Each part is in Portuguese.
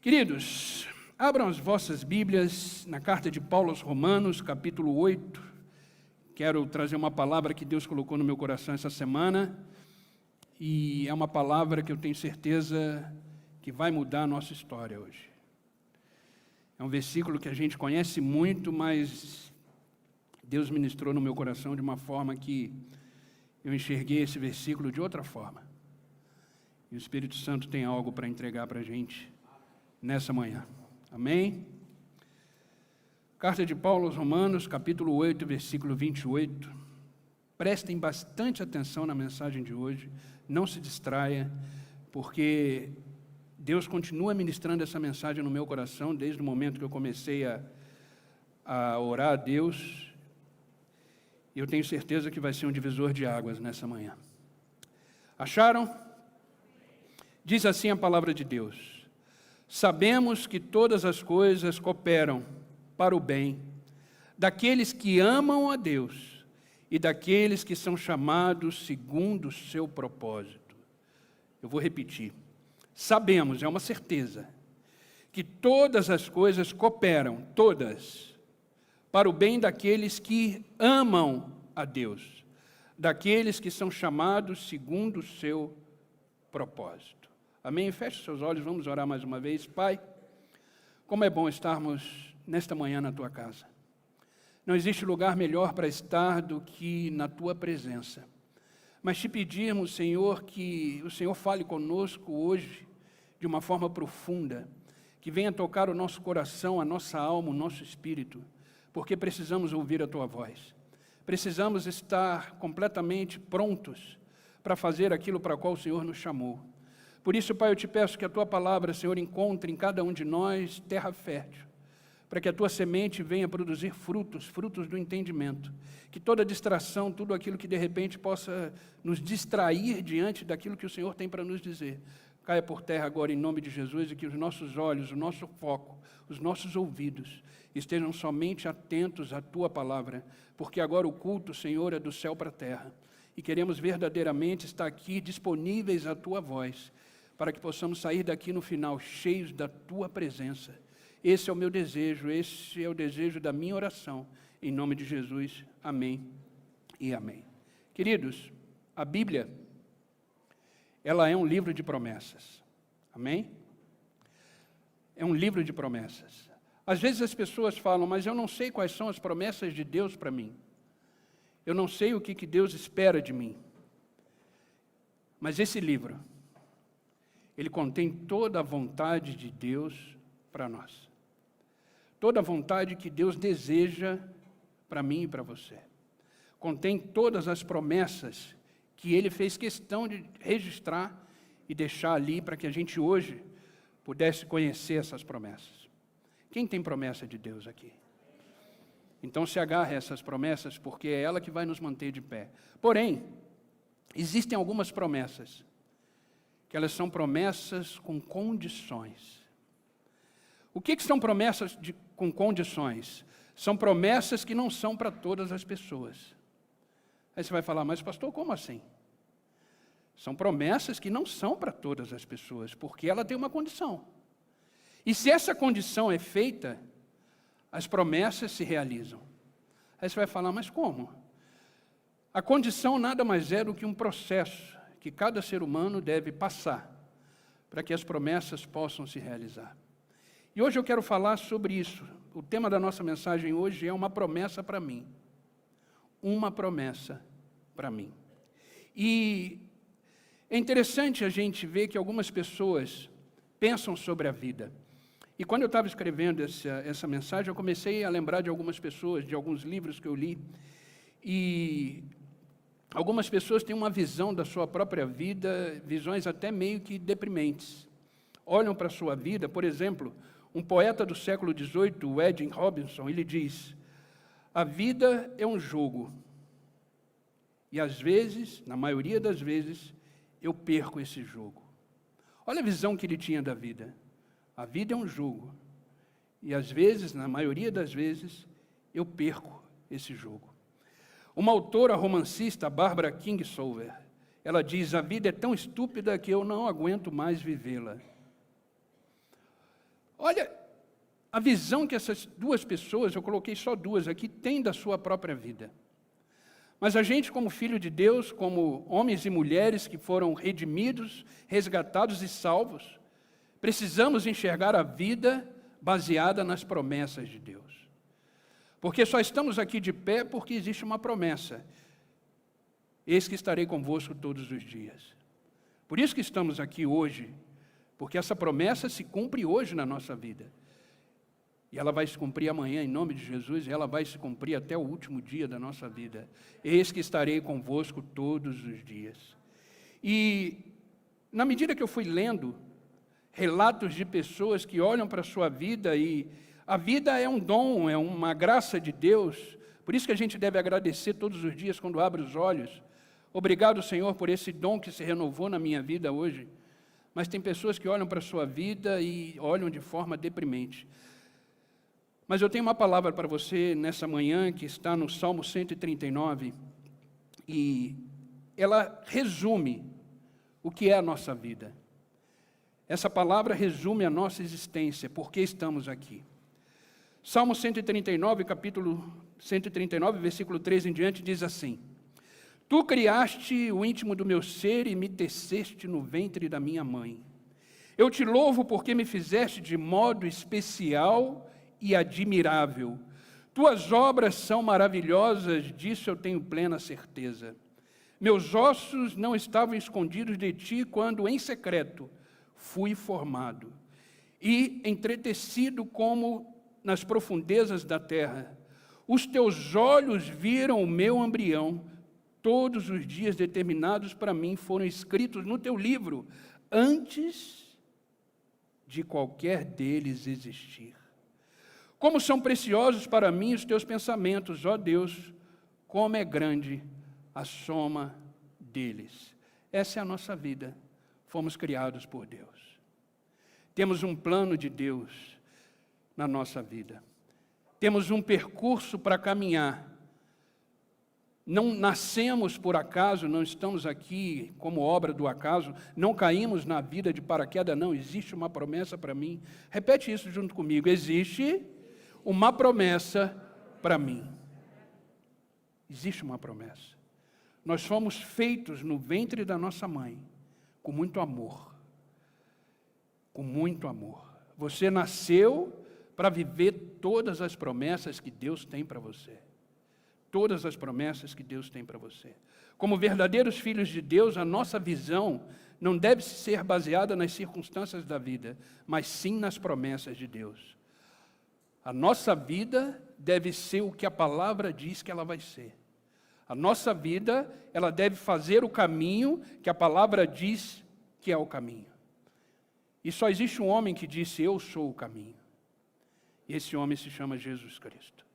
Queridos, abram as vossas Bíblias na carta de Paulo aos Romanos, capítulo 8. Quero trazer uma palavra que Deus colocou no meu coração essa semana, e é uma palavra que eu tenho certeza que vai mudar a nossa história hoje. É um versículo que a gente conhece muito, mas Deus ministrou no meu coração de uma forma que eu enxerguei esse versículo de outra forma. E o Espírito Santo tem algo para entregar para a gente nessa manhã. Amém? Carta de Paulo aos Romanos, capítulo 8, versículo 28. Prestem bastante atenção na mensagem de hoje. Não se distraia, porque Deus continua ministrando essa mensagem no meu coração desde o momento que eu comecei a orar a Deus. E eu tenho certeza que vai ser um divisor de águas nessa manhã. Acharam? Diz assim a palavra de Deus: sabemos que todas as coisas cooperam para o bem daqueles que amam a Deus e daqueles que são chamados segundo o seu propósito. Eu vou repetir. Sabemos, é uma certeza, que todas as coisas cooperam, todas, para o bem daqueles que amam a Deus, daqueles que são chamados segundo o seu propósito. Amém? Feche seus olhos, vamos orar mais uma vez. Pai, como é bom estarmos nesta manhã na Tua casa. Não existe lugar melhor para estar do que na Tua presença. Mas te pedimos, Senhor, que o Senhor fale conosco hoje de uma forma profunda, que venha tocar o nosso coração, a nossa alma, o nosso espírito, porque precisamos ouvir a Tua voz. Precisamos estar completamente prontos para fazer aquilo para o qual o Senhor nos chamou. Por isso, Pai, eu te peço que a Tua palavra, Senhor, encontre em cada um de nós terra fértil, para que a Tua semente venha produzir frutos do entendimento, que toda distração, tudo aquilo que de repente possa nos distrair diante daquilo que o Senhor tem para nos dizer, caia por terra agora em nome de Jesus, e que os nossos olhos, o nosso foco, os nossos ouvidos estejam somente atentos à Tua palavra, porque agora o culto, Senhor, é do céu para a terra, e queremos verdadeiramente estar aqui disponíveis à Tua voz, para que possamos sair daqui no final cheios da Tua presença. Esse é o meu desejo, esse é o desejo da minha oração, em nome de Jesus. Amém e amém. Queridos, a Bíblia, ela é um livro de promessas. Amém? É um livro de promessas. Às vezes as pessoas falam, mas eu não sei quais são as promessas de Deus para mim. Eu não sei o que Deus espera de mim. Mas esse livro, ele contém toda a vontade de Deus para nós. Toda a vontade que Deus deseja para mim e para você. Contém todas as promessas que Ele fez questão de registrar e deixar ali para que a gente hoje pudesse conhecer essas promessas. Quem tem promessa de Deus aqui? Então se agarre a essas promessas, porque é ela que vai nos manter de pé. Porém, existem algumas promessas que elas são promessas com condições. O que são promessas com condições? São promessas que não são para todas as pessoas. Aí você vai falar, mas pastor, como assim? São promessas que não são para todas as pessoas, porque ela tem uma condição. E se essa condição é feita, as promessas se realizam. Aí você vai falar, mas como? A condição nada mais é do que um processo que cada ser humano deve passar para que as promessas possam se realizar. E hoje eu quero falar sobre isso. O tema da nossa mensagem hoje é uma promessa para mim. Uma promessa para mim. E é interessante a gente ver que algumas pessoas pensam sobre a vida. E quando eu estava escrevendo essa mensagem, eu comecei a lembrar de algumas pessoas, de alguns livros que eu li. E algumas pessoas têm uma visão da sua própria vida, visões até meio que deprimentes. Olham para a sua vida, por exemplo, um poeta do século XVIII, o Eddie Robinson, ele diz, a vida é um jogo, e às vezes, na maioria das vezes, eu perco esse jogo. Olha a visão que ele tinha da vida. A vida é um jogo, e às vezes, na maioria das vezes, eu perco esse jogo. Uma autora romancista, Barbara Kingsolver, ela diz, a vida é tão estúpida que eu não aguento mais vivê-la. Olha a visão que essas duas pessoas, eu coloquei só duas aqui, têm da sua própria vida. Mas a gente, como filho de Deus, como homens e mulheres que foram redimidos, resgatados e salvos, precisamos enxergar a vida baseada nas promessas de Deus. Porque só estamos aqui de pé porque existe uma promessa. Eis que estarei convosco todos os dias. Por isso que estamos aqui hoje, porque essa promessa se cumpre hoje na nossa vida. E ela vai se cumprir amanhã, em nome de Jesus, e ela vai se cumprir até o último dia da nossa vida. Eis que estarei convosco todos os dias. E, na medida que eu fui lendo relatos de pessoas que olham para a sua vida, e a vida é um dom, é uma graça de Deus, por isso que a gente deve agradecer todos os dias quando abre os olhos. Obrigado, Senhor, por esse dom que se renovou na minha vida hoje. Mas tem pessoas que olham para a sua vida e olham de forma deprimente. Mas eu tenho uma palavra para você nessa manhã, que está no Salmo 139, e ela resume o que é a nossa vida. Essa palavra resume a nossa existência, por que estamos aqui. Salmo 139, capítulo 139, versículo 3 em diante, diz assim: Tu criaste o íntimo do meu ser e me teceste no ventre da minha mãe. Eu te louvo porque me fizeste de modo especial e admirável. Tuas obras são maravilhosas, disso eu tenho plena certeza. Meus ossos não estavam escondidos de ti quando, em secreto, fui formado e entretecido como nas profundezas da terra. Os teus olhos viram o meu embrião. Todos os dias determinados para mim foram escritos no teu livro, antes de qualquer deles existir. Como são preciosos para mim os teus pensamentos, ó Deus, como é grande a soma deles. Essa é a nossa vida. Fomos criados por Deus. Temos um plano de Deus na nossa vida. Temos um percurso para caminhar. Não nascemos por acaso, não estamos aqui como obra do acaso, não caímos na vida de paraquedas, não. Existe uma promessa para mim. Repete isso junto comigo. Existe uma promessa para mim. Existe uma promessa. Nós fomos feitos no ventre da nossa mãe, com muito amor. Com muito amor. Você nasceu para viver todas as promessas que Deus tem para você. Todas as promessas que Deus tem para você. Como verdadeiros filhos de Deus, a nossa visão não deve ser baseada nas circunstâncias da vida, mas sim nas promessas de Deus. A nossa vida deve ser o que a palavra diz que ela vai ser. A nossa vida, ela deve fazer o caminho que a palavra diz que é o caminho. E só existe um homem que disse, eu sou o caminho. E esse homem se chama Jesus Cristo.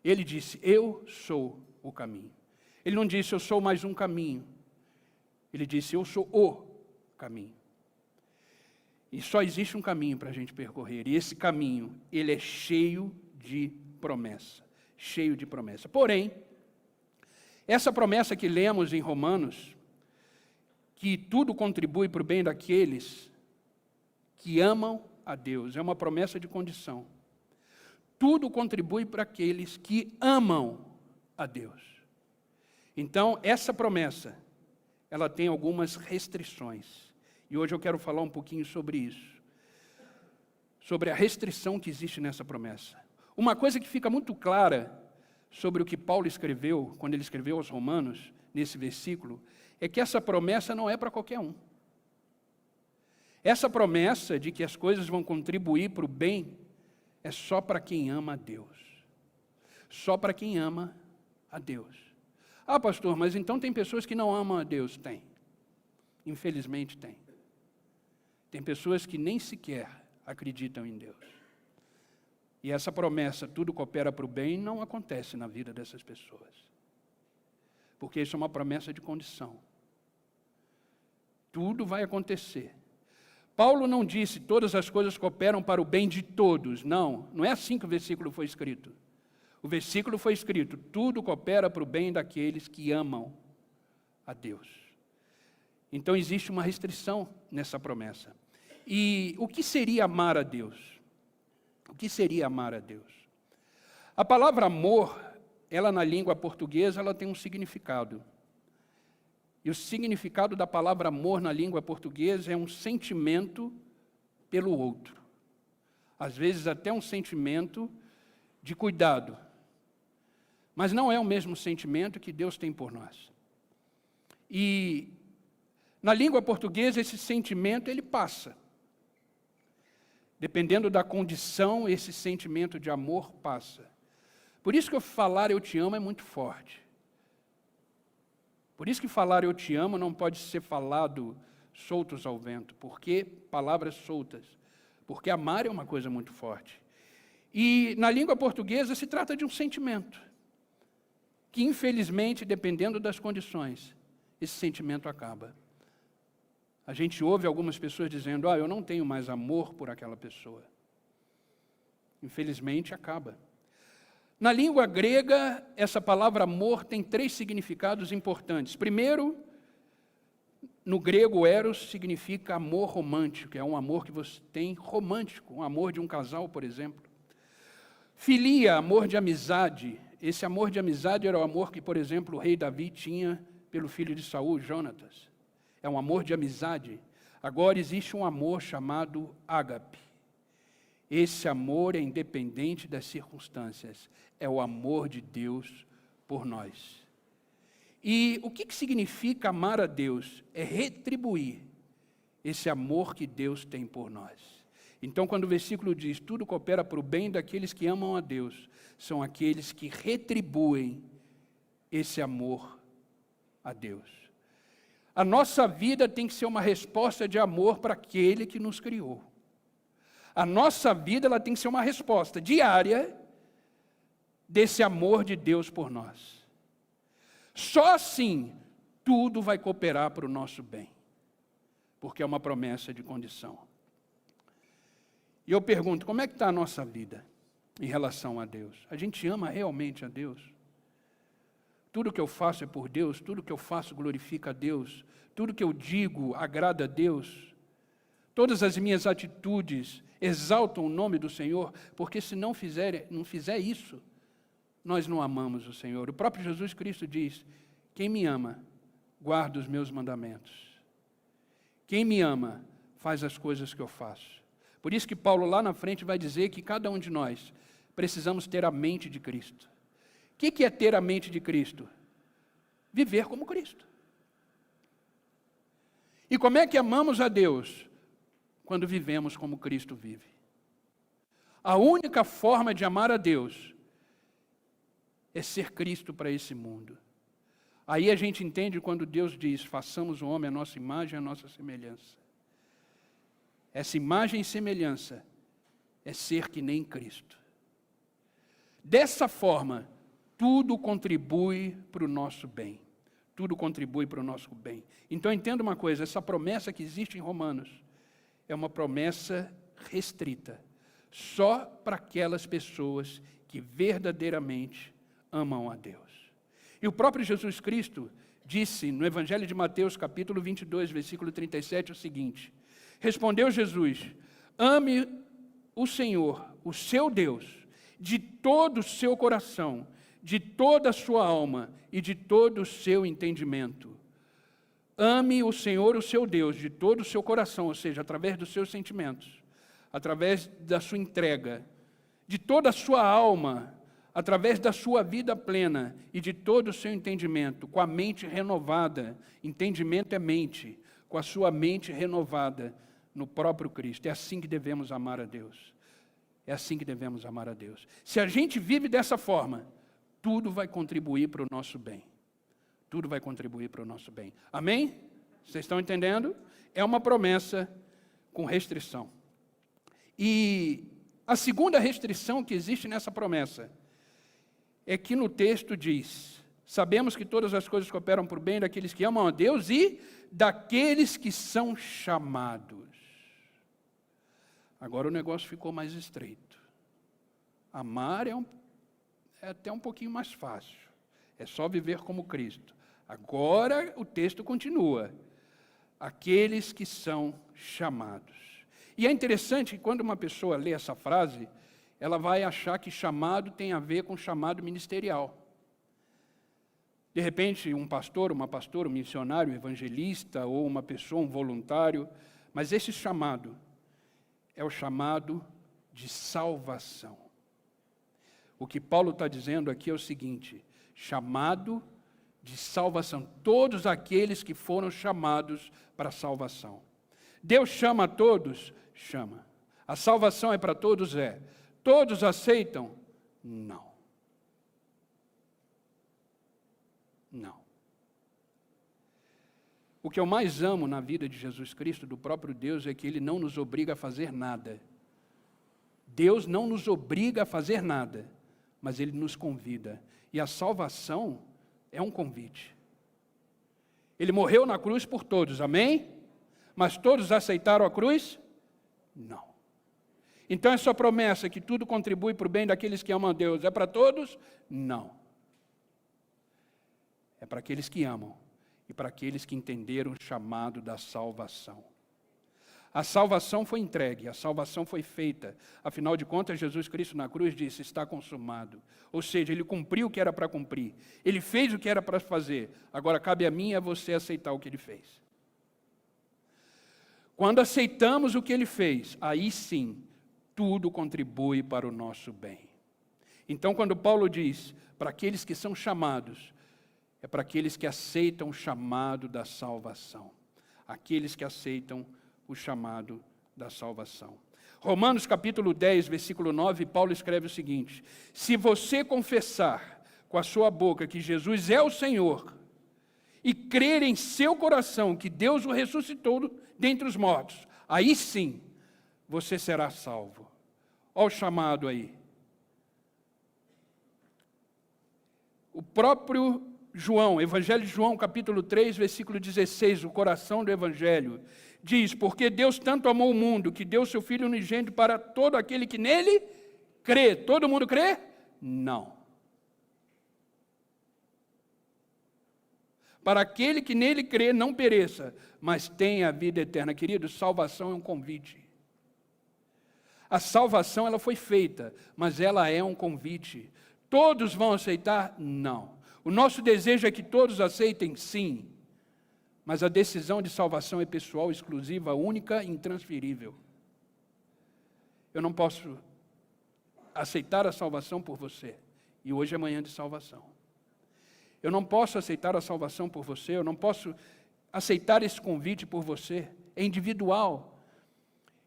Ele disse, eu sou o caminho. Ele não disse, eu sou mais um caminho. Ele disse, eu sou o caminho. E só existe um caminho para a gente percorrer. E esse caminho, ele é cheio de promessa. Cheio de promessa. Porém, essa promessa que lemos em Romanos, que tudo contribui para o bem daqueles que amam a Deus, é uma promessa de condição. Tudo contribui para aqueles que amam a Deus. Então, essa promessa, ela tem algumas restrições. E hoje eu quero falar um pouquinho sobre isso. Sobre a restrição que existe nessa promessa. Uma coisa que fica muito clara sobre o que Paulo escreveu, quando ele escreveu aos Romanos, nesse versículo, é que essa promessa não é para qualquer um. Essa promessa de que as coisas vão contribuir para o bem é só para quem ama a Deus. Só para quem ama a Deus. Ah, pastor, mas então tem pessoas que não amam a Deus? Tem. Infelizmente tem. Tem pessoas que nem sequer acreditam em Deus. E essa promessa, tudo coopera para o bem, não acontece na vida dessas pessoas. Porque isso é uma promessa de condição. Tudo vai acontecer. Paulo não disse, todas as coisas cooperam para o bem de todos. Não, não é assim que o versículo foi escrito. O versículo foi escrito, tudo coopera para o bem daqueles que amam a Deus. Então existe uma restrição nessa promessa. E o que seria amar a Deus? que seria amar a Deus? A palavra amor, ela na língua portuguesa, ela tem um significado. E o significado da palavra amor na língua portuguesa é um sentimento pelo outro. Às vezes até um sentimento de cuidado. Mas não é o mesmo sentimento que Deus tem por nós. E na língua portuguesa esse sentimento ele passa. Dependendo da condição, esse sentimento de amor passa. Por isso que falar eu te amo é muito forte. Por isso que falar eu te amo não pode ser falado soltos ao vento, porque palavras soltas, porque amar é uma coisa muito forte. E na língua portuguesa se trata de um sentimento, que infelizmente, dependendo das condições, esse sentimento acaba. A gente ouve algumas pessoas dizendo, eu não tenho mais amor por aquela pessoa. Infelizmente acaba. Na língua grega, essa palavra amor tem 3 significados importantes. Primeiro, no grego, eros significa amor romântico, é um amor que você tem romântico, um amor de um casal, por exemplo. Filia, amor de amizade. Esse amor de amizade era o amor que, por exemplo, o rei Davi tinha pelo filho de Saul, Jonatas. É um amor de amizade. Agora existe um amor chamado ágape. Esse amor é independente das circunstâncias. É o amor de Deus por nós. E o que significa amar a Deus? É retribuir esse amor que Deus tem por nós. Então, quando o versículo diz, tudo coopera para o bem daqueles que amam a Deus, são aqueles que retribuem esse amor a Deus. A nossa vida tem que ser uma resposta de amor para aquele que nos criou. A nossa vida ela tem que ser uma resposta diária desse amor de Deus por nós. Só assim tudo vai cooperar para o nosso bem, porque é uma promessa de condição. E eu pergunto, como é que está a nossa vida em relação a Deus? A gente ama realmente a Deus? Tudo que eu faço é por Deus, tudo que eu faço glorifica a Deus, tudo que eu digo agrada a Deus, todas as minhas atitudes exaltam o nome do Senhor, porque se não fizer isso, nós não amamos o Senhor. O próprio Jesus Cristo diz, quem me ama, guarda os meus mandamentos. Quem me ama, faz as coisas que eu faço. Por isso que Paulo lá na frente vai dizer que cada um de nós precisamos ter a mente de Cristo. O que é ter a mente de Cristo? Viver como Cristo. E como é que amamos a Deus? Quando vivemos como Cristo vive. A única forma de amar a Deus é ser Cristo para esse mundo. Aí a gente entende quando Deus diz, façamos o homem a nossa imagem, a nossa semelhança. Essa imagem e semelhança é ser que nem Cristo. Dessa forma, tudo contribui para o nosso bem. Tudo contribui para o nosso bem. Então entenda uma coisa, essa promessa que existe em Romanos é uma promessa restrita, só para aquelas pessoas que verdadeiramente amam a Deus. E o próprio Jesus Cristo disse no Evangelho de Mateus, capítulo 22, versículo 37, o seguinte, respondeu Jesus, ame o Senhor, o seu Deus, de todo o seu coração, de toda a sua alma e de todo o seu entendimento. Ame o Senhor, o seu Deus, de todo o seu coração, ou seja, através dos seus sentimentos, através da sua entrega, de toda a sua alma, através da sua vida plena e de todo o seu entendimento, com a mente renovada. Entendimento é mente, com a sua mente renovada no próprio Cristo. É assim que devemos amar a Deus. É assim que devemos amar a Deus. Se a gente vive dessa forma, tudo vai contribuir para o nosso bem. Tudo vai contribuir para o nosso bem. Amém? Vocês estão entendendo? É uma promessa com restrição. E a segunda restrição que existe nessa promessa é que no texto diz, sabemos que todas as coisas cooperam para o bem daqueles que amam a Deus e daqueles que são chamados. Agora o negócio ficou mais estreito. Amar é até um pouquinho mais fácil. É só viver como Cristo. Agora o texto continua. Aqueles que são chamados. E é interessante que quando uma pessoa lê essa frase, ela vai achar que chamado tem a ver com chamado ministerial. De repente, um pastor, uma pastora, um missionário, um evangelista, ou uma pessoa, um voluntário, mas esse chamado é o chamado de salvação. O que Paulo está dizendo aqui é o seguinte: chamado de salvação. Todos aqueles que foram chamados para a salvação. Deus chama a todos? Chama. A salvação é para todos? É. Todos aceitam? Não. Não. O que eu mais amo na vida de Jesus Cristo, do próprio Deus, é que Ele não nos obriga a fazer nada. Deus não nos obriga a fazer nada, mas Ele nos convida. E a salvação é um convite. Ele morreu na cruz por todos, amém? Mas todos aceitaram a cruz? Não. Então essa promessa que tudo contribui para o bem daqueles que amam a Deus, é para todos? Não. É para aqueles que amam e para aqueles que entenderam o chamado da salvação. A salvação foi entregue, a salvação foi feita. Afinal de contas, Jesus Cristo na cruz disse: está consumado. Ou seja, Ele cumpriu o que era para cumprir. Ele fez o que era para fazer. Agora cabe a mim e a você aceitar o que Ele fez. Quando aceitamos o que Ele fez, aí sim, tudo contribui para o nosso bem. Então, quando Paulo diz, para aqueles que são chamados, é para aqueles que aceitam o chamado da salvação. Aqueles que aceitam o chamado da salvação. Romanos capítulo 10, versículo 9, Paulo escreve o seguinte: se você confessar com a sua boca que Jesus é o Senhor, e crer em seu coração que Deus o ressuscitou dentre os mortos, aí sim você será salvo. Olha o chamado aí. O próprio João, Evangelho de João, capítulo 3, versículo 16, o coração do Evangelho, diz: porque Deus tanto amou o mundo, que deu seu Filho unigênito para todo aquele que nele crê. Todo mundo crê? Não. Para aquele que nele crê, não pereça, mas tenha a vida eterna. Querido, salvação é um convite. A salvação, ela foi feita, mas ela é um convite. Todos vão aceitar? Não. O nosso desejo é que todos aceitem? Sim. Mas a decisão de salvação é pessoal, exclusiva, única e intransferível. Eu não posso aceitar a salvação por você. E hoje é manhã de salvação. Eu não posso aceitar a salvação por você, eu não posso aceitar esse convite por você. É individual.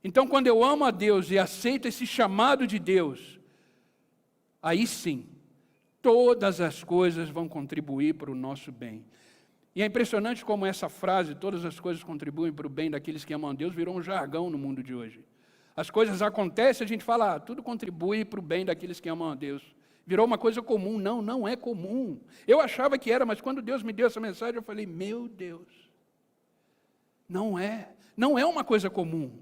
Então, quando eu amo a Deus e aceito esse chamado de Deus, aí sim, todas as coisas vão contribuir para o nosso bem. E é impressionante como essa frase, todas as coisas contribuem para o bem daqueles que amam a Deus, virou um jargão no mundo de hoje. As coisas acontecem, a gente fala, tudo contribui para o bem daqueles que amam a Deus. Virou uma coisa comum. Não, não é comum. Eu achava que era, mas quando Deus me deu essa mensagem, eu falei, meu Deus, não é uma coisa comum.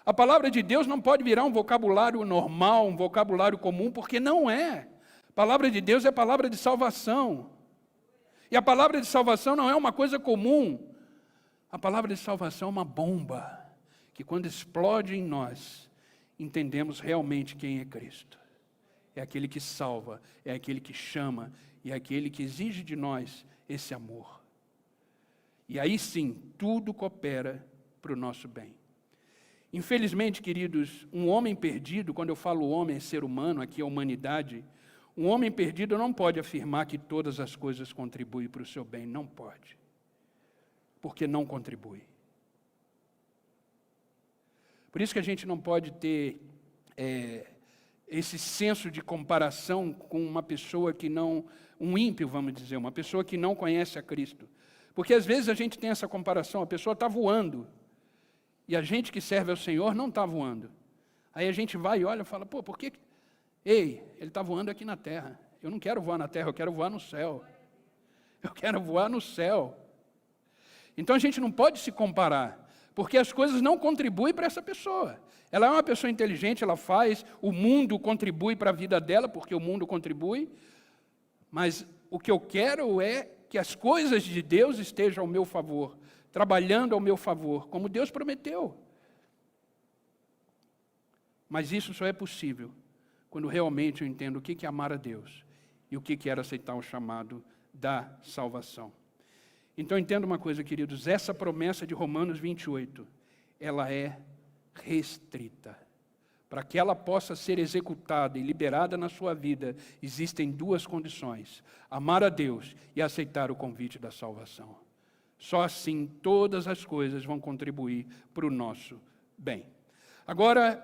A palavra de Deus não pode virar um vocabulário normal, um vocabulário comum, porque não é. A palavra de Deus é palavra de salvação. E a palavra de salvação não é uma coisa comum. A palavra de salvação é uma bomba, que quando explode em nós, entendemos realmente quem é Cristo. É aquele que salva, é aquele que chama, e é aquele que exige de nós esse amor. E aí sim, tudo coopera para o nosso bem. Infelizmente, queridos, um homem perdido, quando eu falo homem, é ser humano, aqui é a humanidade, um homem perdido não pode afirmar que todas as coisas contribuem para o seu bem. Não pode. Porque não contribui. Por isso que a gente não pode ter esse senso de comparação com uma pessoa que não, um ímpio, vamos dizer, uma pessoa que não conhece a Cristo. Porque às vezes a gente tem essa comparação, a pessoa está voando, e a gente que serve ao Senhor não está voando. Aí a gente vai e olha e fala, pô, por que... Ei, ele está voando aqui na terra. Eu não quero voar na terra, eu quero voar no céu. Eu quero voar no céu. Então a gente não pode se comparar, porque as coisas não contribuem para essa pessoa. Ela é uma pessoa inteligente, ela faz, o mundo contribui para a vida dela, porque o mundo contribui, mas o que eu quero é que as coisas de Deus estejam ao meu favor, trabalhando ao meu favor, como Deus prometeu. Mas isso só é possível quando realmente eu entendo o que é amar a Deus e o que era aceitar o chamado da salvação. Então entenda uma coisa, queridos, essa promessa de Romanos 28, ela é restrita. Para que ela possa ser executada e liberada na sua vida, existem duas condições: amar a Deus e aceitar o convite da salvação. Só assim todas as coisas vão contribuir para o nosso bem. Agora,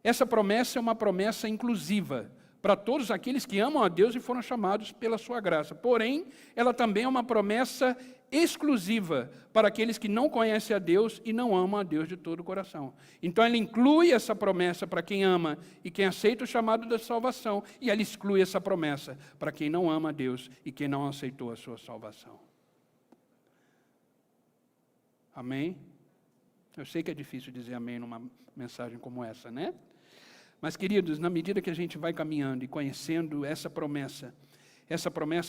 essa promessa é uma promessa inclusiva para todos aqueles que amam a Deus e foram chamados pela sua graça. Porém, ela também é uma promessa exclusiva para aqueles que não conhecem a Deus e não amam a Deus de todo o coração. Então, ela inclui essa promessa para quem ama e quem aceita o chamado da salvação, e ela exclui essa promessa para quem não ama a Deus e quem não aceitou a sua salvação. Amém? Eu sei que é difícil dizer amém numa mensagem como essa, né? Mas, queridos, na medida que a gente vai caminhando e conhecendo essa promessa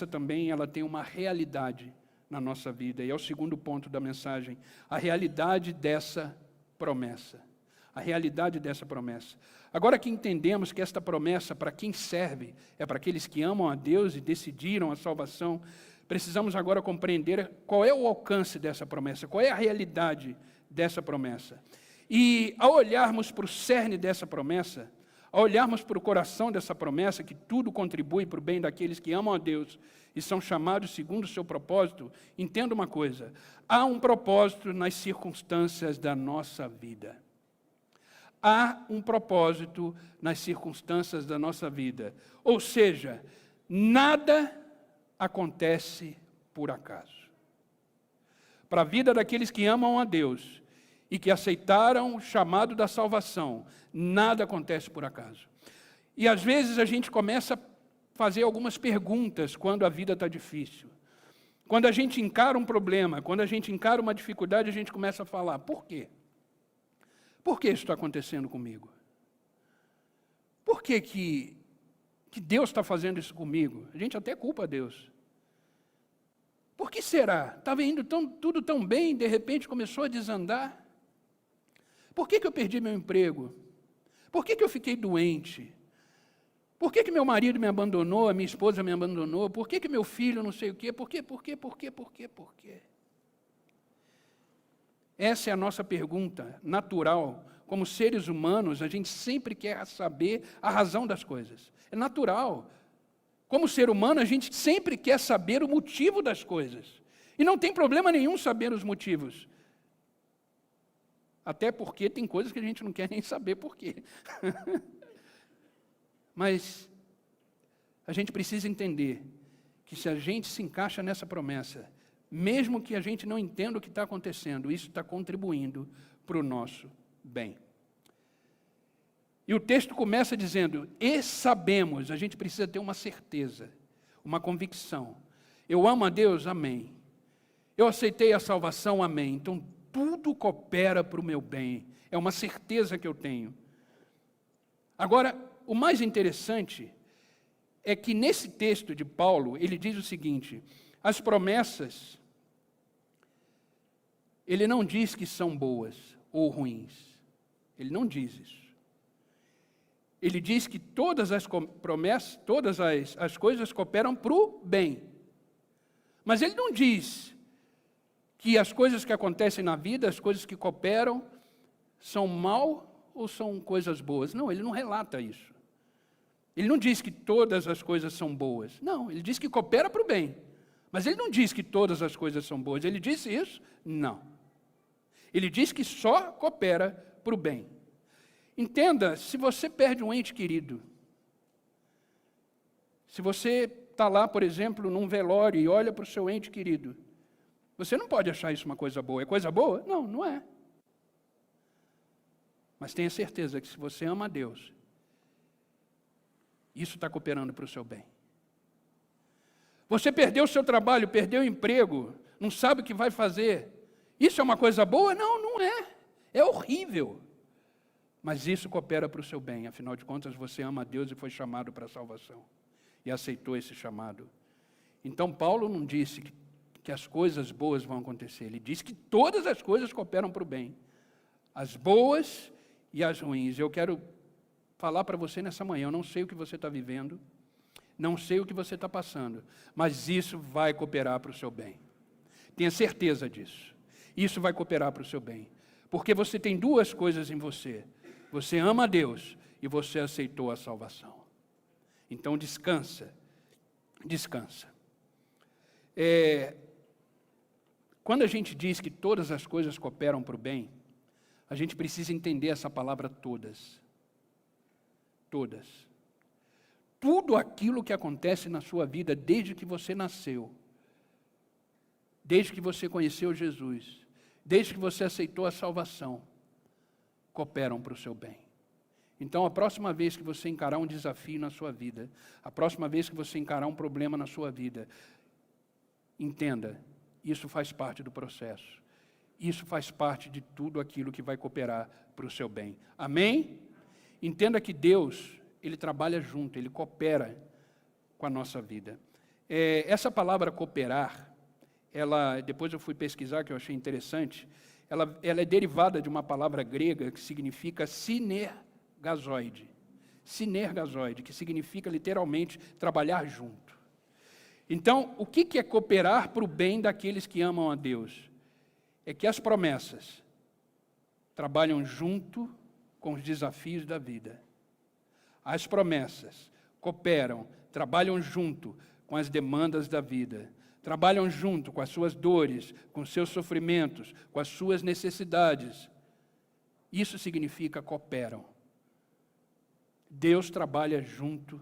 também ela tem uma realidade na nossa vida. E é o segundo ponto da mensagem, a realidade dessa promessa. A realidade dessa promessa. Agora que entendemos que esta promessa, para quem serve, é para aqueles que amam a Deus e decidiram a salvação, precisamos agora compreender qual é o alcance dessa promessa, qual é a realidade dessa promessa. E ao olharmos para o cerne dessa promessa, ao olharmos para o coração dessa promessa, que tudo contribui para o bem daqueles que amam a Deus e são chamados segundo o seu propósito, entenda uma coisa: há um propósito nas circunstâncias da nossa vida. Há um propósito nas circunstâncias da nossa vida. Ou seja, nada acontece por acaso. Para a vida daqueles que amam a Deus e que aceitaram o chamado da salvação, nada acontece por acaso. E às vezes a gente começa a fazer algumas perguntas quando a vida está difícil. Quando a gente encara um problema, quando a gente encara uma dificuldade, a gente começa a falar: por quê? Por que isso está acontecendo comigo? Por que Deus está fazendo isso comigo? A gente até culpa Deus. Por que será? Estava indo tudo tão bem, de repente começou a desandar. Por que eu perdi meu emprego? Por que eu fiquei doente? Por que meu marido me abandonou, a minha esposa me abandonou? Por que meu filho não sei o quê? Por quê? Essa é a nossa pergunta natural. Como seres humanos, a gente sempre quer saber a razão das coisas. É natural. Como ser humano, a gente sempre quer saber o motivo das coisas. E não tem problema nenhum saber os motivos. Até porque tem coisas que a gente não quer nem saber por quê. Mas a gente precisa entender que se a gente se encaixa nessa promessa, mesmo que a gente não entenda o que está acontecendo, isso está contribuindo para o nosso bem. E o texto começa dizendo: e sabemos, a gente precisa ter uma certeza, uma convicção. Eu amo a Deus, amém. Eu aceitei a salvação, amém. Então tudo coopera para o meu bem. É uma certeza que eu tenho. Agora, o mais interessante é que nesse texto de Paulo, ele diz o seguinte: as promessas, ele não diz que são boas ou ruins. Ele não diz isso. Ele diz que todas as promessas, todas as coisas cooperam para o bem. Mas ele não diz que as coisas que acontecem na vida, as coisas que cooperam, são mal ou são coisas boas. Não, ele não relata isso. Ele não diz que todas as coisas são boas. Não, ele diz que coopera para o bem. Mas ele não diz que todas as coisas são boas. Ele disse isso? Não. Ele diz que só coopera para o bem. Entenda, se você perde um ente querido, se você está lá, por exemplo, num velório e olha para o seu ente querido, você não pode achar isso uma coisa boa. É coisa boa? Não, não é. Mas tenha certeza que se você ama a Deus, isso está cooperando para o seu bem. Você perdeu o seu trabalho, perdeu o emprego, não sabe o que vai fazer. Isso é uma coisa boa? Não, não é. É horrível. Mas isso coopera para o seu bem. Afinal de contas, você ama a Deus e foi chamado para a salvação. E aceitou esse chamado. Então, Paulo não disse que as coisas boas vão acontecer. Ele disse que todas as coisas cooperam para o bem. As boas e as ruins. Eu quero falar para você nessa manhã. Eu não sei o que você está vivendo, não sei o que você está passando, mas isso vai cooperar para o seu bem. Tenha certeza disso. Isso vai cooperar para o seu bem. Porque você tem duas coisas em você. Você ama a Deus e você aceitou a salvação. Então descansa. Descansa. Quando a gente diz que todas as coisas cooperam para o bem, a gente precisa entender essa palavra todas. Todas. Tudo aquilo que acontece na sua vida desde que você nasceu, desde que você conheceu Jesus, desde que você aceitou a salvação, cooperam para o seu bem. Então, a próxima vez que você encarar um desafio na sua vida, a próxima vez que você encarar um problema na sua vida, entenda, isso faz parte do processo. Isso faz parte de tudo aquilo que vai cooperar para o seu bem. Amém? Entenda que Deus, Ele trabalha junto, Ele coopera com a nossa vida. Essa palavra cooperar, depois eu fui pesquisar, que eu achei interessante, ela é derivada de uma palavra grega que significa sinergazoide. Sinergazoide, que significa literalmente trabalhar junto. Então, o que é cooperar para o bem daqueles que amam a Deus? É que as promessas trabalham junto com os desafios da vida. As promessas cooperam, trabalham junto com as demandas da vida. Trabalham junto com as suas dores, com os seus sofrimentos, com as suas necessidades. Isso significa cooperam. Deus trabalha junto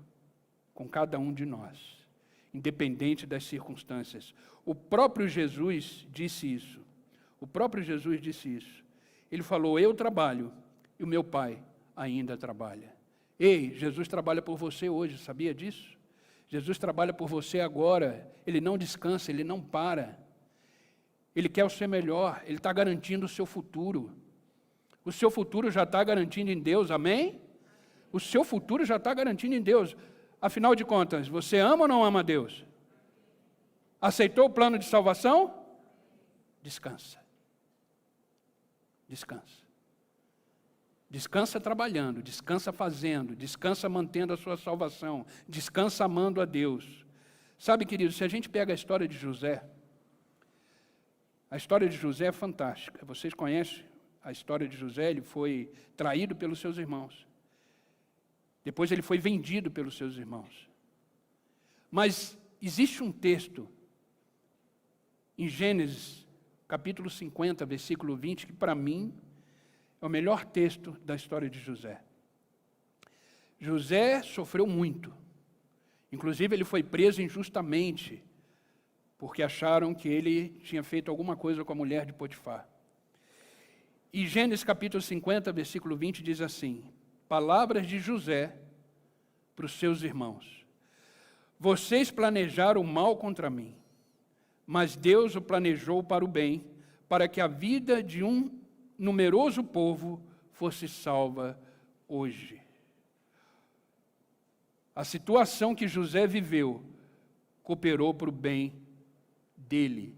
com cada um de nós, independente das circunstâncias. O próprio Jesus disse isso. O próprio Jesus disse isso. Ele falou, eu trabalho e o meu Pai ainda trabalha. Ei, Jesus trabalha por você hoje, sabia disso? Jesus trabalha por você agora, Ele não descansa, Ele não para. Ele quer o seu melhor, Ele está garantindo o seu futuro. O seu futuro já está garantido em Deus, amém? O seu futuro já está garantido em Deus. Afinal de contas, você ama ou não ama a Deus? Aceitou o plano de salvação? Descansa. Descansa. Descansa trabalhando, descansa fazendo, descansa mantendo a sua salvação, descansa amando a Deus. Sabe, queridos, se a gente pega a história de José é fantástica. Vocês conhecem a história de José? Ele foi traído pelos seus irmãos. Depois ele foi vendido pelos seus irmãos. Mas existe um texto em Gênesis, capítulo 50, versículo 20, que para mim é o melhor texto da história de José. José sofreu muito. Inclusive, ele foi preso injustamente, porque acharam que ele tinha feito alguma coisa com a mulher de Potifar. E Gênesis capítulo 50, versículo 20, diz assim, palavras de José para os seus irmãos. Vocês planejaram o mal contra mim, mas Deus o planejou para o bem, para que a vida de um numeroso povo fosse salva hoje. A situação que José viveu cooperou para o bem dele.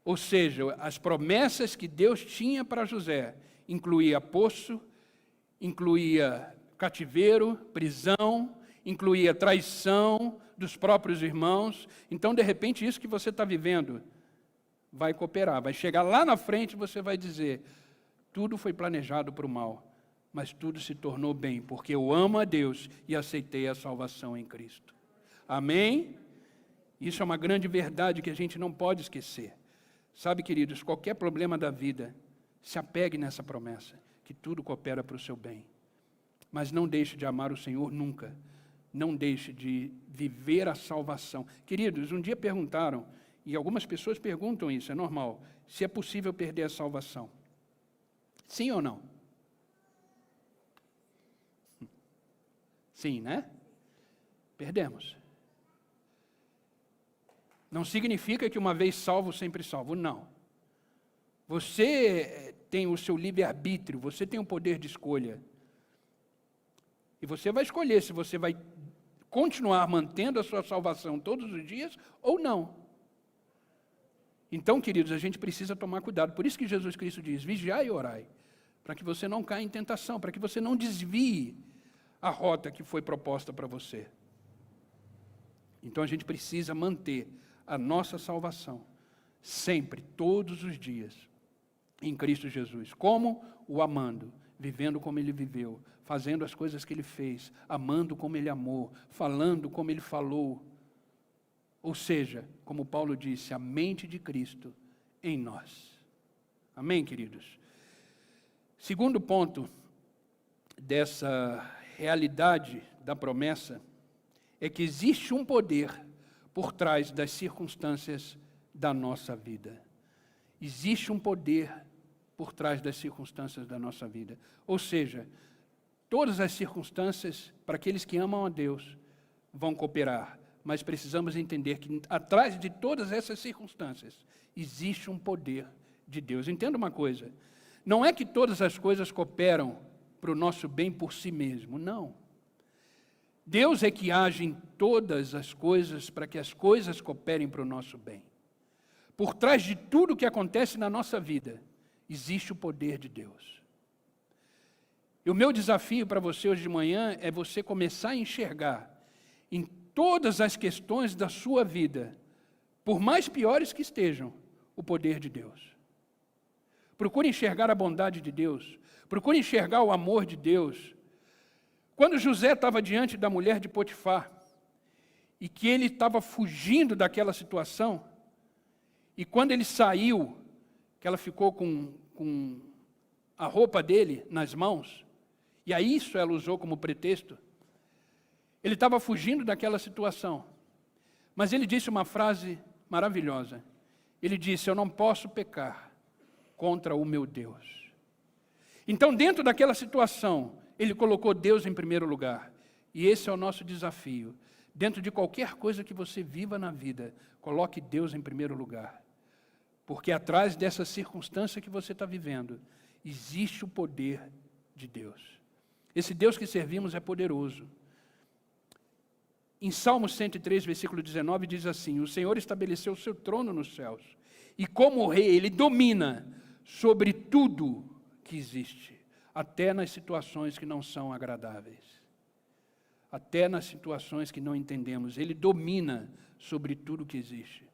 Ou seja, as promessas que Deus tinha para José incluía poço, incluía cativeiro, prisão, incluía traição dos próprios irmãos. Então, de repente, isso que você está vivendo vai cooperar. Vai chegar lá na frente e você vai dizer, tudo foi planejado para o mal, mas tudo se tornou bem, porque eu amo a Deus e aceitei a salvação em Cristo. Amém? Isso é uma grande verdade que a gente não pode esquecer. Sabe, queridos, qualquer problema da vida, se apegue nessa promessa, que tudo coopera para o seu bem. Mas não deixe de amar o Senhor nunca. Não deixe de viver a salvação. Queridos, um dia perguntaram, e algumas pessoas perguntam isso, é normal, se é possível perder a salvação. Sim ou não? Sim, né? Perdemos. Não significa que uma vez salvo, sempre salvo, não. Você tem o seu livre-arbítrio, você tem o poder de escolha. E você vai escolher se você vai continuar mantendo a sua salvação todos os dias ou não. Então, queridos, a gente precisa tomar cuidado. Por isso que Jesus Cristo diz, vigiai e orai, para que você não caia em tentação, para que você não desvie a rota que foi proposta para você. Então a gente precisa manter a nossa salvação sempre, todos os dias, em Cristo Jesus. Como? O amando, vivendo como Ele viveu, fazendo as coisas que Ele fez, amando como Ele amou, falando como Ele falou. Ou seja, como Paulo disse, a mente de Cristo em nós. Amém, queridos? Segundo ponto dessa realidade da promessa é que existe um poder por trás das circunstâncias da nossa vida. Existe um poder por trás das circunstâncias da nossa vida. Ou seja, todas as circunstâncias, para aqueles que amam a Deus, vão cooperar. Mas precisamos entender que atrás de todas essas circunstâncias existe um poder de Deus. Entenda uma coisa, não é que todas as coisas cooperam para o nosso bem por si mesmo, não. Deus é que age em todas as coisas para que as coisas cooperem para o nosso bem. Por trás de tudo que acontece na nossa vida, existe o poder de Deus. E o meu desafio para você hoje de manhã é você começar a enxergar em todas as questões da sua vida, por mais piores que estejam, o poder de Deus. Procure enxergar a bondade de Deus. Procure enxergar o amor de Deus. Quando José estava diante da mulher de Potifar, e que ele estava fugindo daquela situação, e quando ele saiu, que ela ficou com a roupa dele nas mãos, e a isso ela usou como pretexto, ele estava fugindo daquela situação. Mas ele disse uma frase maravilhosa. Ele disse, eu não posso pecar contra o meu Deus. Então, dentro daquela situação, ele colocou Deus em primeiro lugar. E esse é o nosso desafio. Dentro de qualquer coisa que você viva na vida, coloque Deus em primeiro lugar. Porque atrás dessa circunstância que você está vivendo, existe o poder de Deus. Esse Deus que servimos é poderoso. Em Salmos 103, versículo 19, diz assim, o Senhor estabeleceu o seu trono nos céus, e como rei, Ele domina sobre tudo que existe, até nas situações que não são agradáveis, até nas situações que não entendemos. Ele domina sobre tudo que existe.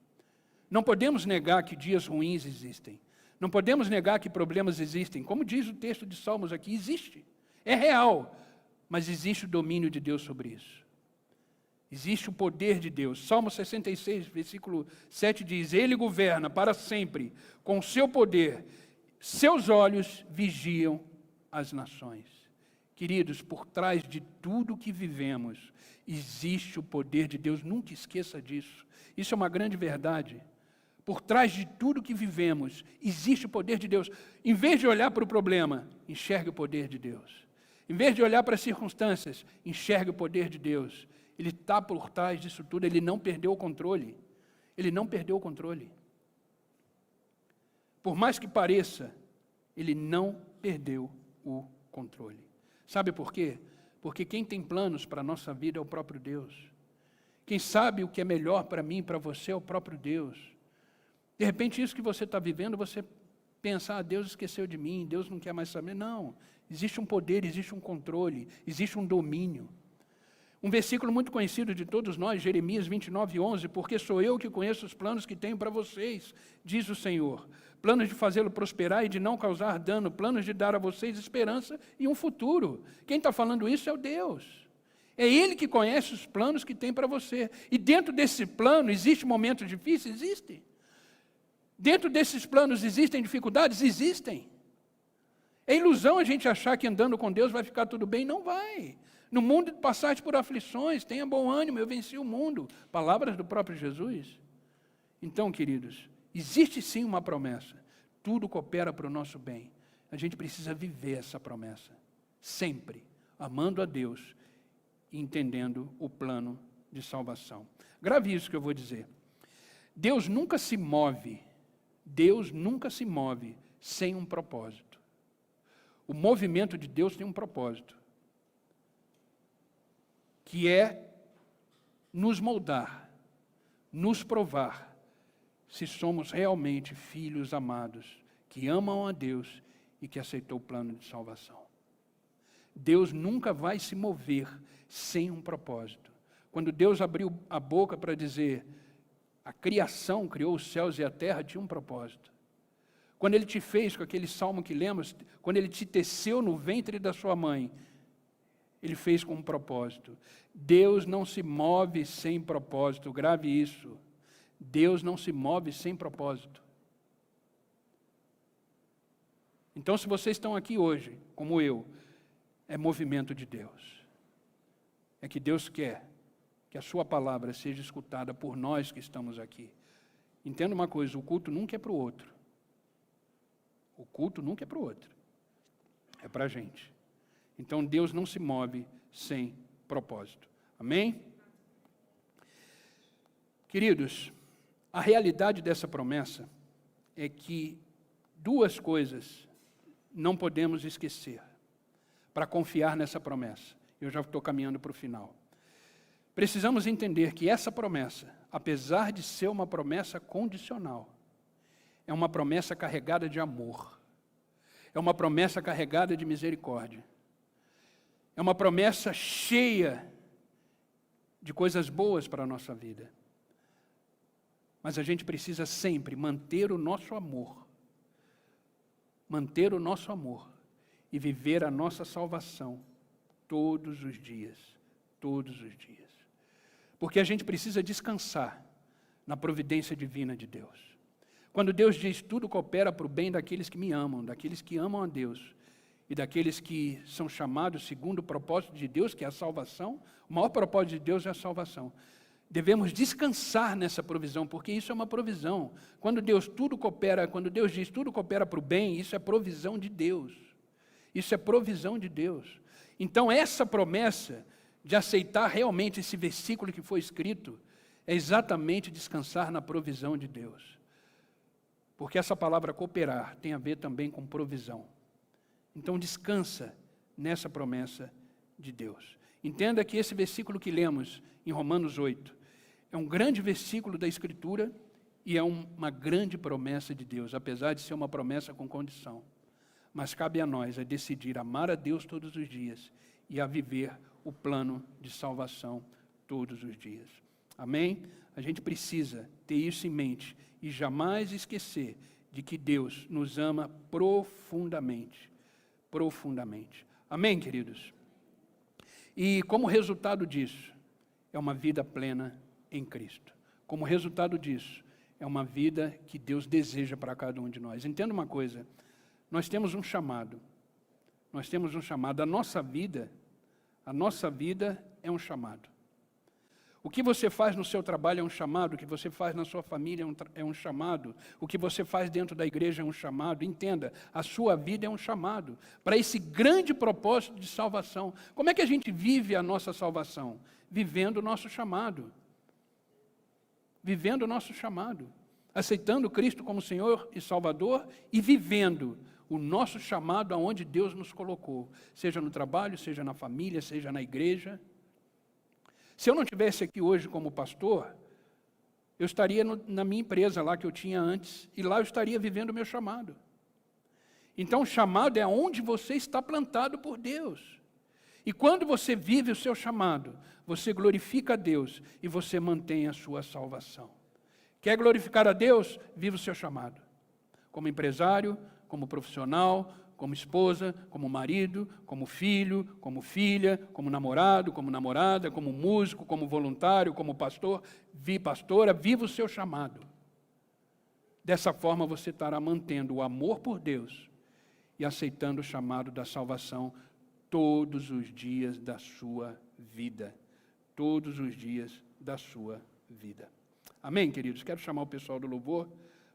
Não podemos negar que dias ruins existem, não podemos negar que problemas existem, como diz o texto de Salmos aqui, existe, é real, mas existe o domínio de Deus sobre isso. Existe o poder de Deus. Salmo 66, versículo 7 diz, Ele governa para sempre, com o seu poder, seus olhos vigiam as nações. Queridos, por trás de tudo que vivemos, existe o poder de Deus, nunca esqueça disso. Isso é uma grande verdade. Por trás de tudo que vivemos, existe o poder de Deus. Em vez de olhar para o problema, enxergue o poder de Deus. Em vez de olhar para as circunstâncias, enxergue o poder de Deus. Ele está por trás disso tudo, Ele não perdeu o controle. Ele não perdeu o controle. Por mais que pareça, Ele não perdeu o controle. Sabe por quê? Porque quem tem planos para a nossa vida é o próprio Deus. Quem sabe o que é melhor para mim e para você é o próprio Deus. De repente, isso que você está vivendo, você pensa, Deus esqueceu de mim, Deus não quer mais saber. Não, existe um poder, existe um controle, existe um domínio. Um versículo muito conhecido de todos nós, Jeremias 29, 11, porque sou eu que conheço os planos que tenho para vocês, diz o Senhor, planos de fazê-lo prosperar e de não causar dano, planos de dar a vocês esperança e um futuro. Quem está falando isso é o Deus. É Ele que conhece os planos que tem para você. E dentro desse plano, existe momentos difíceis? Existe. Dentro desses planos existem dificuldades? Existem. É ilusão a gente achar que andando com Deus vai ficar tudo bem. Não vai. No mundo passaste por aflições, tenha bom ânimo, eu venci o mundo. Palavras do próprio Jesus. Então, queridos, existe sim uma promessa. Tudo coopera para o nosso bem. A gente precisa viver essa promessa. Sempre. Amando a Deus e entendendo o plano de salvação. Grave isso que eu vou dizer. Deus nunca se move sem um propósito. O movimento de Deus tem um propósito, que é nos moldar, nos provar se somos realmente filhos amados, que amam a Deus e que aceitou o plano de salvação. Deus nunca vai se mover sem um propósito. Quando Deus abriu a boca para dizer, a criação criou os céus e a terra, tinha um propósito. Quando Ele te fez, com aquele salmo que lemos, quando Ele te teceu no ventre da sua mãe, Ele fez com um propósito. Deus não se move sem propósito, grave isso. Deus não se move sem propósito. Então, se vocês estão aqui hoje, como eu, é movimento de Deus. É que Deus quer que a sua palavra seja escutada por nós que estamos aqui. Entenda uma coisa, o culto nunca é para o outro. O culto nunca é para o outro. É para a gente. Então, Deus não se move sem propósito. Amém? Queridos, a realidade dessa promessa é que duas coisas não podemos esquecer para confiar nessa promessa. Eu já estou caminhando para o final. Precisamos entender que essa promessa, apesar de ser uma promessa condicional, é uma promessa carregada de amor. É uma promessa carregada de misericórdia. É uma promessa cheia de coisas boas para a nossa vida. Mas a gente precisa sempre manter o nosso amor. Manter o nosso amor e viver a nossa salvação todos os dias. Todos os dias. Porque a gente precisa descansar na providência divina de Deus. Quando Deus diz, tudo coopera para o bem daqueles que me amam, daqueles que amam a Deus, e daqueles que são chamados segundo o propósito de Deus, que é a salvação, o maior propósito de Deus é a salvação. Devemos descansar nessa provisão, porque isso é uma provisão. Quando Deus diz tudo coopera para o bem, isso é provisão de Deus. Isso é provisão de Deus. Então, essa promessa de aceitar realmente esse versículo que foi escrito, é exatamente descansar na provisão de Deus. Porque essa palavra cooperar tem a ver também com provisão. Então descansa nessa promessa de Deus. Entenda que esse versículo que lemos em Romanos 8, é um grande versículo da Escritura e é uma grande promessa de Deus, apesar de ser uma promessa com condição. Mas cabe a nós decidir amar a Deus todos os dias e a viver o plano de salvação todos os dias. Amém? A gente precisa ter isso em mente e jamais esquecer de que Deus nos ama profundamente. Profundamente. Amém, queridos? E como resultado disso, é uma vida plena em Cristo. Como resultado disso, é uma vida que Deus deseja para cada um de nós. Entenda uma coisa, nós temos um chamado. Nós temos um chamado. A nossa vida é um chamado. O que você faz no seu trabalho é um chamado, o que você faz na sua família é um chamado, o que você faz dentro da igreja é um chamado. Entenda, a sua vida é um chamado para esse grande propósito de salvação. Como é que a gente vive a nossa salvação? Vivendo o nosso chamado. Vivendo o nosso chamado. Aceitando Cristo como Senhor e Salvador e vivendo o nosso chamado aonde Deus nos colocou. Seja no trabalho, seja na família, seja na igreja. Se eu não estivesse aqui hoje como pastor, eu estaria na minha empresa lá que eu tinha antes, e lá eu estaria vivendo o meu chamado. Então o chamado é onde você está plantado por Deus. E quando você vive o seu chamado, você glorifica a Deus e você mantém a sua salvação. Quer glorificar a Deus? Viva o seu chamado. Como empresário, como profissional, como esposa, como marido, como filho, como filha, como namorado, como namorada, como músico, como voluntário, como pastor, pastora, viva o seu chamado. Dessa forma você estará mantendo o amor por Deus e aceitando o chamado da salvação todos os dias da sua vida. Todos os dias da sua vida. Amém, queridos? Quero chamar o pessoal do louvor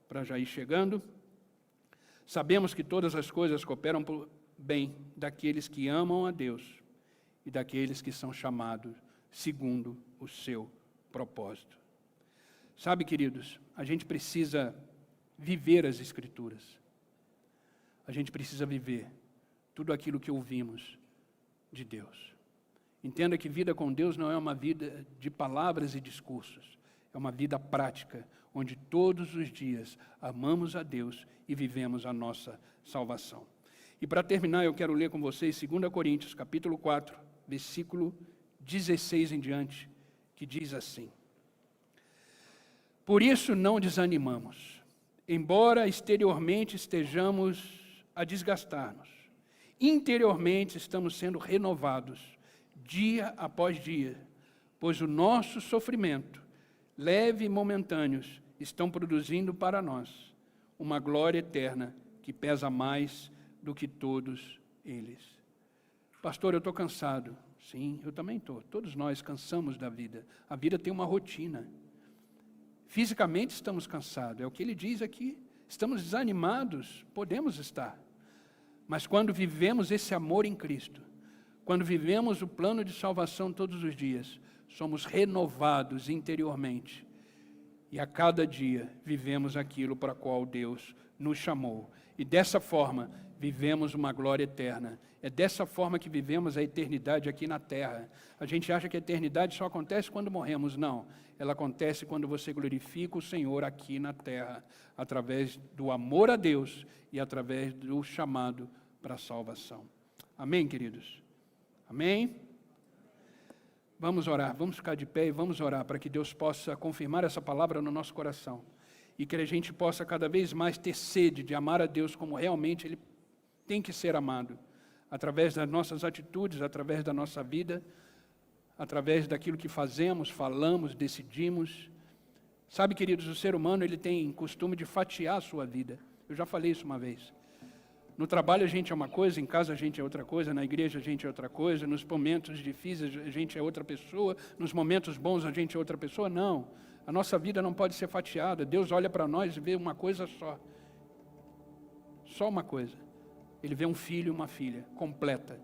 para já ir chegando. Sabemos que todas as coisas cooperam para o bem daqueles que amam a Deus e daqueles que são chamados segundo o seu propósito. Sabe, queridos, a gente precisa viver as Escrituras. A gente precisa viver tudo aquilo que ouvimos de Deus. Entenda que vida com Deus não é uma vida de palavras e discursos. É uma vida prática, onde todos os dias amamos a Deus e vivemos a nossa salvação. E para terminar, eu quero ler com vocês 2 Coríntios, capítulo 4, versículo 16 em diante, que diz assim: Por isso não desanimamos, embora exteriormente estejamos a desgastar-nos, interiormente estamos sendo renovados, dia após dia, pois o nosso sofrimento, leve e momentâneo, estão produzindo para nós uma glória eterna que pesa mais do que todos eles. Pastor, eu estou cansado. Sim, eu também estou. Todos nós cansamos da vida. A vida tem uma rotina. Fisicamente estamos cansados, é o que ele diz aqui. Estamos desanimados, podemos estar. Mas quando vivemos esse amor em Cristo, quando vivemos o plano de salvação todos os dias, somos renovados interiormente. E a cada dia vivemos aquilo para o qual Deus nos chamou. E dessa forma vivemos uma glória eterna. É dessa forma que vivemos a eternidade aqui na terra. A gente acha que a eternidade só acontece quando morremos. Não, ela acontece quando você glorifica o Senhor aqui na terra, através do amor a Deus e através do chamado para a salvação. Amém, queridos? Amém? Vamos orar, vamos ficar de pé e vamos orar para que Deus possa confirmar essa palavra no nosso coração e que a gente possa cada vez mais ter sede de amar a Deus como realmente Ele tem que ser amado, através das nossas atitudes, através da nossa vida, através daquilo que fazemos, falamos, decidimos. Sabe, queridos, o ser humano ele tem costume de fatiar a sua vida. Eu já falei isso uma vez. No trabalho a gente é uma coisa, em casa a gente é outra coisa, na igreja a gente é outra coisa, nos momentos difíceis a gente é outra pessoa, nos momentos bons a gente é outra pessoa. Não, a nossa vida não pode ser fatiada. Deus olha para nós e vê uma coisa só. Só uma coisa. Ele vê um filho e uma filha, completa.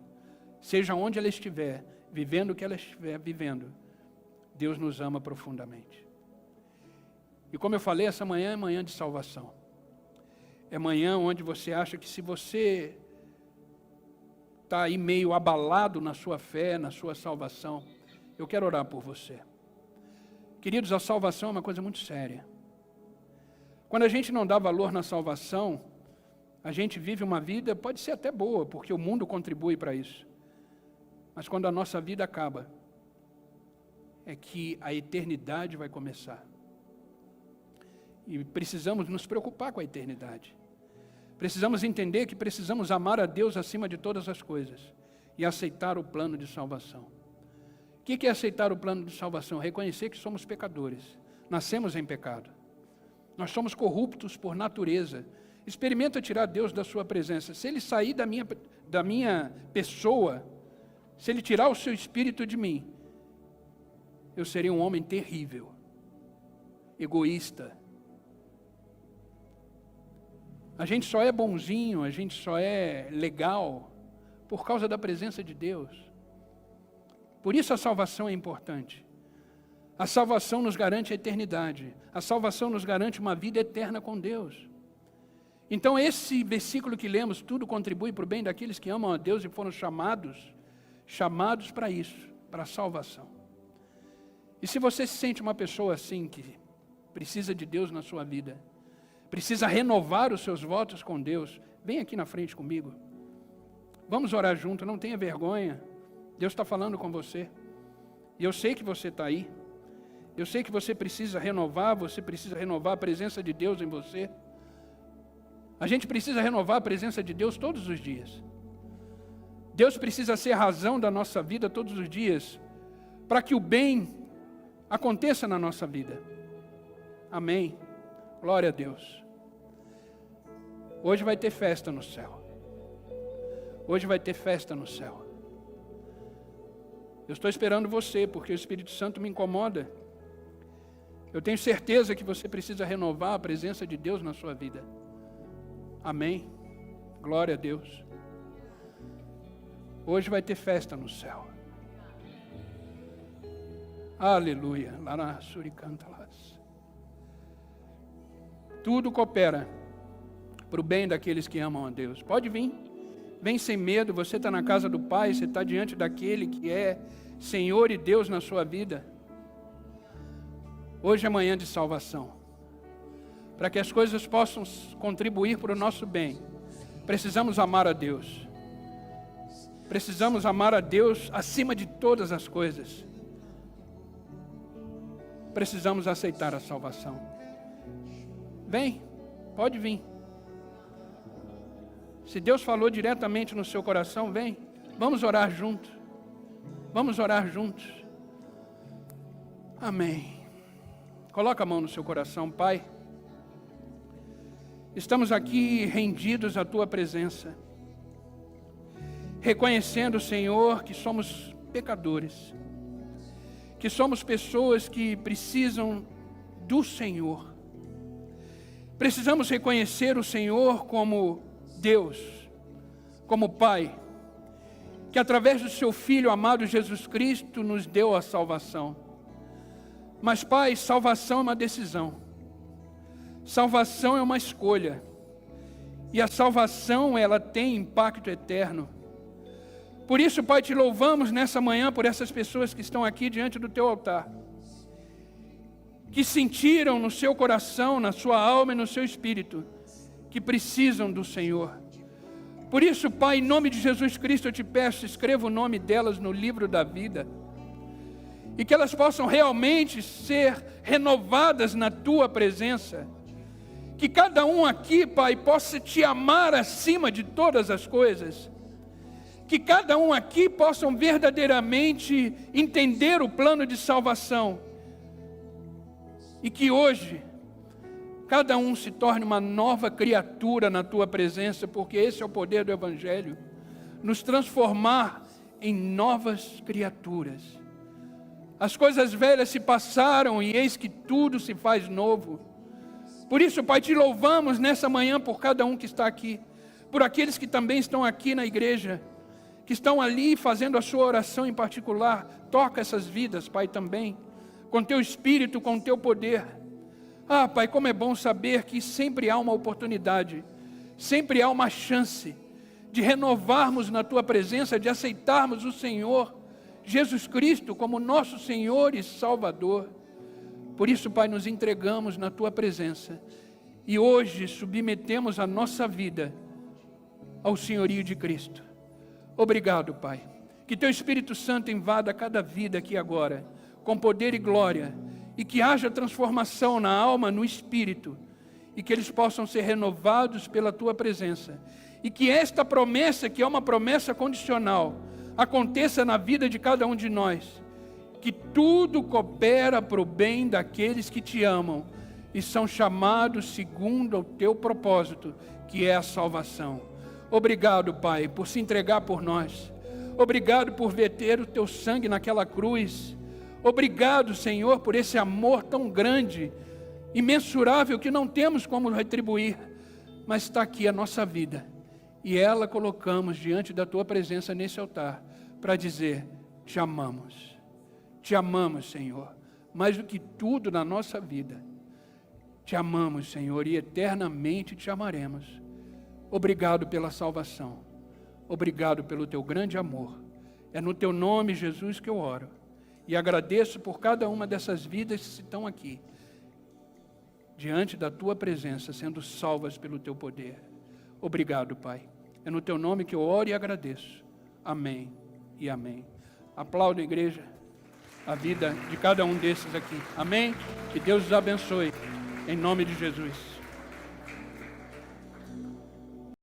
Seja onde ela estiver, vivendo o que ela estiver vivendo, Deus nos ama profundamente. E como eu falei, essa manhã é manhã de salvação. É manhã onde você acha que se você está aí meio abalado na sua fé, na sua salvação, eu quero orar por você. Queridos, a salvação é uma coisa muito séria. Quando a gente não dá valor na salvação, a gente vive uma vida, pode ser até boa, porque o mundo contribui para isso. Mas quando a nossa vida acaba, é que a eternidade vai começar. E precisamos nos preocupar com a eternidade. Precisamos entender que precisamos amar a Deus acima de todas as coisas e aceitar o plano de salvação. O que é aceitar o plano de salvação? Reconhecer que somos pecadores, nascemos em pecado. Nós somos corruptos por natureza. Experimenta tirar Deus da sua presença. Se Ele sair da minha pessoa, se Ele tirar o seu espírito de mim, eu seria um homem terrível, egoísta. A gente só é bonzinho, a gente só é legal por causa da presença de Deus. Por isso a salvação é importante. A salvação nos garante a eternidade. A salvação nos garante uma vida eterna com Deus. Então esse versículo que lemos, tudo contribui para o bem daqueles que amam a Deus e foram chamados para isso, para a salvação. E se você se sente uma pessoa assim, que precisa de Deus na sua vida, precisa renovar os seus votos com Deus, vem aqui na frente comigo. Vamos orar junto, não tenha vergonha. Deus está falando com você. E eu sei que você está aí. Eu sei que você precisa renovar a presença de Deus em você. A gente precisa renovar a presença de Deus todos os dias. Deus precisa ser a razão da nossa vida todos os dias, para que o bem aconteça na nossa vida. Amém. Glória a Deus. Hoje vai ter festa no céu. Hoje vai ter festa no céu. Eu estou esperando você, porque o Espírito Santo me incomoda. Eu tenho certeza que você precisa renovar a presença de Deus na sua vida. Amém. Glória a Deus. Hoje vai ter festa no céu. Aleluia. Lá na Suricantalas. Tudo coopera para o bem daqueles que amam a Deus. Pode vir. Vem sem medo. Você está na casa do Pai. Você está diante daquele que é Senhor e Deus na sua vida. Hoje é manhã de salvação. Para que as coisas possam contribuir para o nosso bem. Precisamos amar a Deus. Precisamos amar a Deus acima de todas as coisas. Precisamos aceitar a salvação. Vem, pode vir. Se Deus falou diretamente no seu coração, vem. Vamos orar juntos. Vamos orar juntos. Amém. Coloca a mão no seu coração, Pai. Estamos aqui rendidos à Tua presença. Reconhecendo, Senhor, que somos pecadores. Que somos pessoas que precisam do Senhor. Precisamos reconhecer o Senhor como Deus, como Pai, que através do seu Filho amado Jesus Cristo nos deu a salvação. Mas, Pai, salvação é uma decisão. Salvação é uma escolha. E a salvação, ela tem impacto eterno. Por isso, Pai, te louvamos nessa manhã por essas pessoas que estão aqui diante do teu altar, que sentiram no seu coração, na sua alma e no seu espírito, que precisam do Senhor. Por isso, Pai, em nome de Jesus Cristo, eu te peço, escreva o nome delas no livro da vida, e que elas possam realmente ser renovadas na tua presença. Que cada um aqui, Pai, possa te amar acima de todas as coisas. Que cada um aqui possam verdadeiramente entender o plano de salvação. E que hoje, cada um se torne uma nova criatura na tua presença, porque esse é o poder do Evangelho, nos transformar em novas criaturas. As coisas velhas se passaram e eis que tudo se faz novo. Por isso, Pai, te louvamos nessa manhã por cada um que está aqui, por aqueles que também estão aqui na igreja, que estão ali fazendo a sua oração em particular. Toca essas vidas, Pai, também, com teu Espírito, com teu poder. Ah, Pai, como é bom saber que sempre há uma oportunidade, sempre há uma chance de renovarmos na tua presença, de aceitarmos o Senhor Jesus Cristo como nosso Senhor e Salvador. Por isso, Pai, nos entregamos na tua presença e hoje submetemos a nossa vida ao senhorio de Cristo. Obrigado, Pai. Que teu Espírito Santo invada cada vida aqui agora, com poder e glória, e que haja transformação na alma, no espírito, e que eles possam ser renovados pela tua presença. E que esta promessa, que é uma promessa condicional, aconteça na vida de cada um de nós. Que tudo coopera para o bem daqueles que te amam e são chamados segundo o teu propósito, que é a salvação. Obrigado, Pai, por se entregar por nós. Obrigado por verter o teu sangue naquela cruz. Obrigado, Senhor, por esse amor tão grande, imensurável, que não temos como retribuir, mas está aqui a nossa vida, e ela colocamos diante da tua presença nesse altar, para dizer: te amamos, Senhor, mais do que tudo na nossa vida, te amamos, Senhor, e eternamente te amaremos. Obrigado pela salvação, obrigado pelo teu grande amor. É no teu nome, Jesus, que eu oro. E agradeço por cada uma dessas vidas que estão aqui, diante da tua presença, sendo salvas pelo teu poder. Obrigado, Pai. É no teu nome que eu oro e agradeço. Amém e amém. Aplaudo, igreja, a vida de cada um desses aqui. Amém? Que Deus os abençoe. Em nome de Jesus.